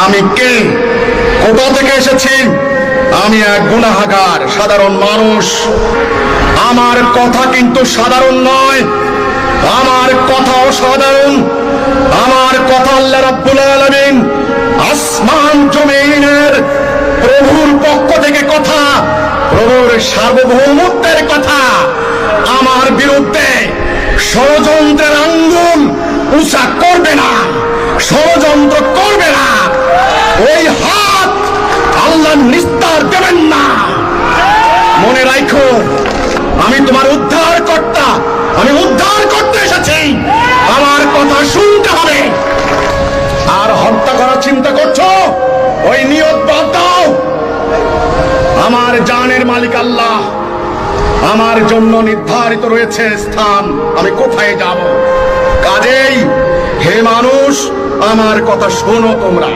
আমি কে, কোথা থেকে এসেছি? আমি এক গুনাহগার সাধারণ মানুষ। আমার কথা কিন্তু সাধারণ নয়, আমার কথা অসাধারণ। আমার কথা আল্লাহ রাব্বুল আলামিন আসমান জমিনের প্রভুর পক্ষ থেকে কথা, প্রভুর সার্বভৌমত্বের কথা। আমার বিরুদ্ধে ষড়যন্ত্রের আঙ্গুল উঁচা করবে না, ষড়যন্ত্র করবে না। ওই হাত আল্লাহ নিস্তার দেবেন না। মনে রাখো, আমি তোমার উদ্ধারকর্তা, আমি উদ্ধার করতে এসেছি। আমার কথা শুনতে হবে। আর হত্যা করার চিন্তা করছো, ওই নিয়ত বাদ দাও। আমার জানের মালিক আল্লাহ, আমার জন্য নির্ধারিত রয়েছে স্থান, আমি কোথায় যাব। কাজেই হে মানুষ, আমার কথা শোনো তোমরা।